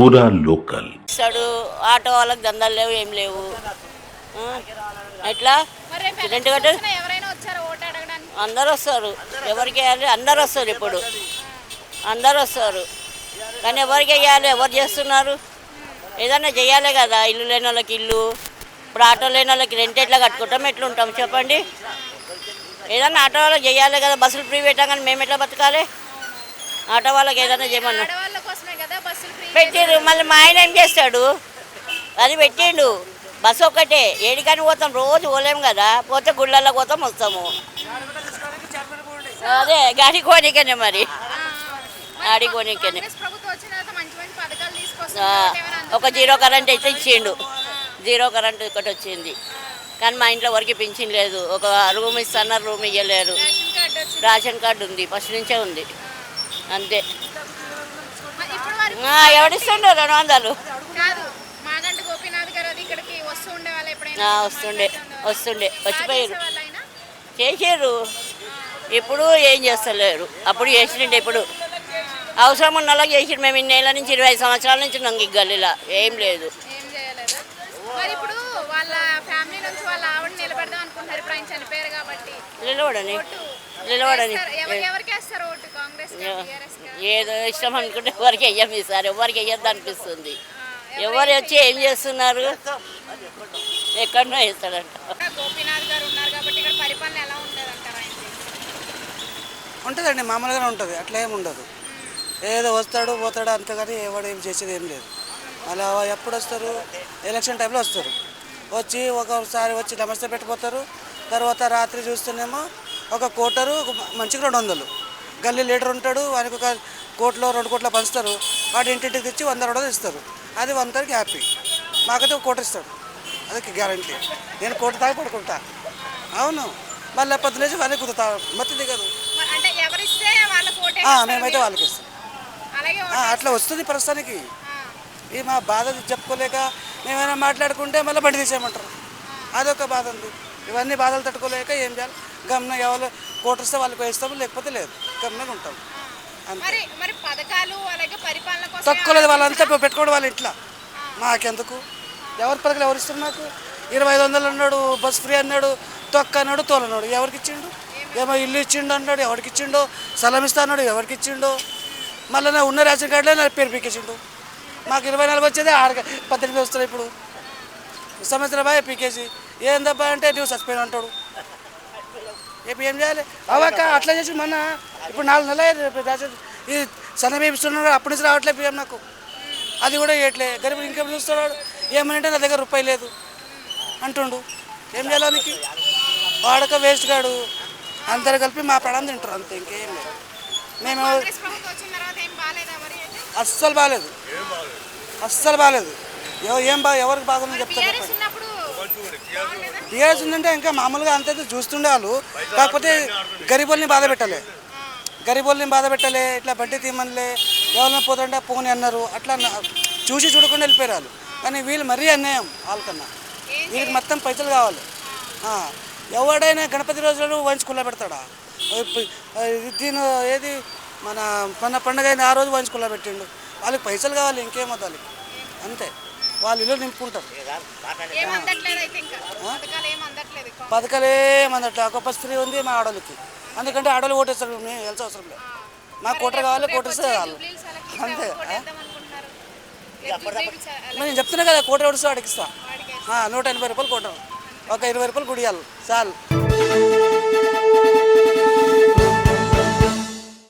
పూరా లోకల్ ఇస్తాడు. ఆటో వాళ్ళకి దందాలు లేవు, ఏం లేవు. ఆ, ఎట్లా రెంట్ కట్టు అందరు వస్తారు. ఎవరికి వేయాలి? అందరు వస్తారు. ఇప్పుడు అందరు వస్తారు, కానీ ఎవరికి వేయాలి? ఎవరు చేస్తున్నారు? ఏదన్నా చేయాలి కదా. ఇల్లు లేని వాళ్ళకి ఇల్లు, ఇప్పుడు ఆటో లేని వాళ్ళకి రెంట్ ఎట్లా కట్టుకుంటాం? ఎట్లుంటాం చెప్పండి? ఏదన్నా ఆటో వాళ్ళకి చేయాలి కదా. బస్సులు ఫ్రీ పెట్టాం కానీ మేము ఎట్లా బతకాలి? ఆటో వాళ్ళకి ఏదైనా చేయమన్నా పెట్టిండు. మళ్ళీ మా ఆయన ఏం చేస్తాడు? అది పెట్టిండు. బస్సు ఒక్కటే ఏడికని పోతాం, రోజు పోలేము కదా. పోతే గుళ్ళల్లో పోతాం, వస్తాము. అదే గాడి కోనికనే మరి, గాడి కోనికనే. ఒక జీరో కరెంట్ అయితే ఇచ్చిండు. జీరో కరెంట్ ఒకటి వచ్చింది, కానీ మా ఇంట్లో వరకు పింఛన్ లేదు. ఒక రూమ్ ఇస్తున్నారు, రూమ్ ఇవ్వలేరు. రేషన్ కార్డు ఉంది, ఫస్ట్ నుంచే ఉంది, అంతే. ఎవడిస్తుండే 200? వస్తుండే వచ్చిపోయారు, చేసారు. ఇప్పుడు ఏం చేస్తలేరు. అప్పుడు చేసిండే. ఇప్పుడు అవసరం ఉన్న వాళ్ళకి చేసిండు. మేము ఇన్నేళ్ళ నుంచి 25 సంవత్సరాల నుంచి ఉన్నాం ఈ గల్లీలో, ఏం లేదు. నిలబడని నిలబడని ఏదో ఇష్టం అనుకుంటే ఎవరికి వెయ్యం. ఈసారి ఎవరికి వెయ్యద్దు అనిపిస్తుంది. ఎవరు వచ్చి ఏం చేస్తున్నారు? ఎక్కడనో వేస్తాడంట. ఉంటుందండి, మామూలుగానే ఉంటుంది, అట్లా ఏమి ఉండదు. ఏదో వస్తాడు పోతాడు అంతేగాని ఎవడు ఏం చేసేది ఏం లేదు. అలా ఎప్పుడు వస్తారు? ఎలక్షన్ టైంలో వస్తారు. వచ్చి ఒకసారి వచ్చి నమస్తే పెట్టిపోతారు. తర్వాత రాత్రి చూస్తేనేమో ఒక కోటరు మంచిగా 200. గల్లీ లీడర్ ఉంటాడు, వానికి ఒక కోట్లో 2 కోట్ల పంచుతారు. వాడు ఇంటింటికి తెచ్చి 100 ఇస్తారు. అది 100కి హ్యాపీ. మాకైతే ఒక కోట ఇస్తాడు, అదొక గ్యారంటీ. నేను కోట తాగి పడుకుంటా. అవును, మళ్ళీ పొద్దునేసి వాళ్ళకి కుదురుతా, మొత్తం దిగదు. మేమైతే వాళ్ళకి ఇస్తాం. అట్లా వస్తుంది ప్రస్తుతానికి. ఈ మా బాధ చెప్పుకోలేక మేమైనా మాట్లాడుకుంటే మళ్ళీ బండి తీసేయమంటారు. అదొక బాధ ఉంది. ఇవన్నీ బాధలు తట్టుకోలేక ఏం చేయాలి? గమ్న ఎవరు కోటరిస్తే వాళ్ళకి వేస్తాము, లేకపోతే లేదు, గమ్నగా ఉంటాం. తక్కువ లేదు, వాళ్ళంతా పెట్టుకోవడం వాళ్ళ ఇంట్లో. మాకెందుకు? ఎవరి పథకాలు ఎవరు ఇస్తారు? నాకు 2500 అన్నాడు, బస్ ఫ్రీ అన్నాడు, తొక్క అన్నాడు, తోలన్నాడు. ఎవరికి ఇచ్చిండు? ఏమో ఇల్లు ఇచ్చిండు అన్నాడు, ఎవరికి ఇచ్చిండో. స్థలం ఇస్తా అన్నాడు, ఎవరికి ఇచ్చిండో. మళ్ళీ నా ఉన్న రేషన్ కార్డులో నా పేరు పీకేసిండు. మాకు 24 వచ్చేది 18 వస్తుంది. ఇప్పుడు సంవత్సరం బాయ్ పీకేసి ఏందబ్బా అంటే నువ్వు సస్పెండ్ అంటాడు. ఇప్పుడు ఏం చేయాలి? అవక్క అట్లా చేసి మొన్న ఇప్పుడు 4 నెలలు రేషన్ ఈ సన్న ఇస్తున్నాడు, అప్పటి నుంచి రావట్లేదు పిఎం నాకు. అది కూడా ఇవ్వట్లే. గరీబ్ ఇంకేం చూస్తున్నాడు. ఏమనంటే నా దగ్గర రూపాయి లేదు అంటుండు. ఏం చేయాలనికి? వాడక వేస్ట్ గాడు. అందరు కలిపి మా ప్రాణం తింటారు, అంతే, ఇంకేం లేదు. మేము అస్సలు బాగాలేదు, అస్సలు బాగాలేదు. ఎవరికి బాగుందని చెప్తారు? టీఆర్ఎస్ ఉందంటే ఇంకా మామూలుగా అంతే చూస్తుండే వాళ్ళు. కాకపోతే గరీబుల్ని బాధ పెట్టలే, గరీబుల్ని బాధ పెట్టలే. ఇట్లా బడ్డీ తీయమనిలే, ఎవరైనా పోతుంటే పోని అన్నారు. అట్లా చూసి చూడకుండా వెళ్ళిపోయారు వాళ్ళు. కానీ వీళ్ళు మరీ అన్యాయం వాళ్ళకన్నా. వీళ్ళకి మొత్తం పైసలు కావాలి. ఎవడైనా గణపతి రోజులను వైన్ స్కూల్లో పెడతాడా? దీని ఏది మన పండుగ అయిన ఆ రోజు వైన్ స్కూల్లో పెట్టిండు. వాళ్ళకి పైసలు కావాలి, ఇంకేమో వాళ్ళకి, అంతే. వాళ్ళు ఇల్లు నింపుకుంటారు. పథకాలు ఏమందట్లే. ఒక బస్ ఫ్రీ ఉంది మా ఆడోళ్ళకి, అందుకంటే ఆడోళ్ళు ఓటేస్తారు. మేము వెళ్ళి అవసరం లేదు. మాకు కోటర్ కావాలి, కోటేస్తే చాలు, అంతే. నేను చెప్తున్నా కదా, కోట ఓడిస్తే అడిగిస్తా. 180 రూపాయలు కోట, ఒక 20 రూపాయలు గుడియాలి చాలు.